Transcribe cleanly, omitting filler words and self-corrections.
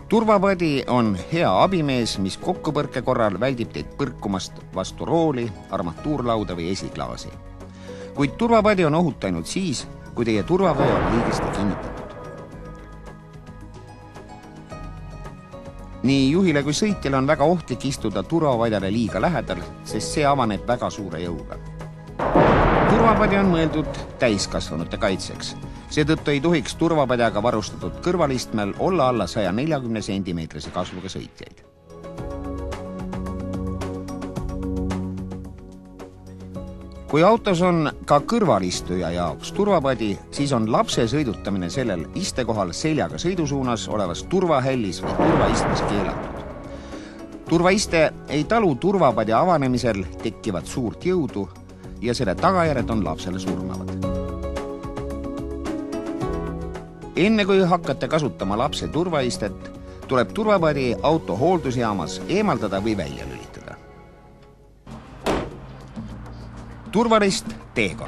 Turvapadi on hea abimees, mis kokkupõrke korral väldib teid põrkumast vastu rooli, armatuurlauda või esiklaasi. Kuid turvapadi on ohut ainult siis, kui teie turvavöö on õigesti kinnitatud. Nii juhile kui sõitjale on väga ohtlik istuda turvapadjale liiga lähedal, sest see avaneb väga suure jõuga. Turvapadi on mõeldud täiskasvanute kaitseks. Seetõttu ei tohiks turvapadjaga varustatud kõrvalistmel olla alla 140 cm kasvuga sõitjaid. Kui autos on ka kõrvalistuja jaoks turvapadi, siis on lapse sõidutamine sellel istekohal seljaga sõidusuunas olevas turvahällis või turvaistmes keelatud. Turvaiste ei talu turvapadi avanemisel tekkivat suurt jõudu ja selle tagajärjed on lapsele surmavad. Enne kui hakkate kasutama lapse turvaistet, tuleb turvapadi auto hooldusjaamas eemaldada või välja lülitada. Turvalist teekond.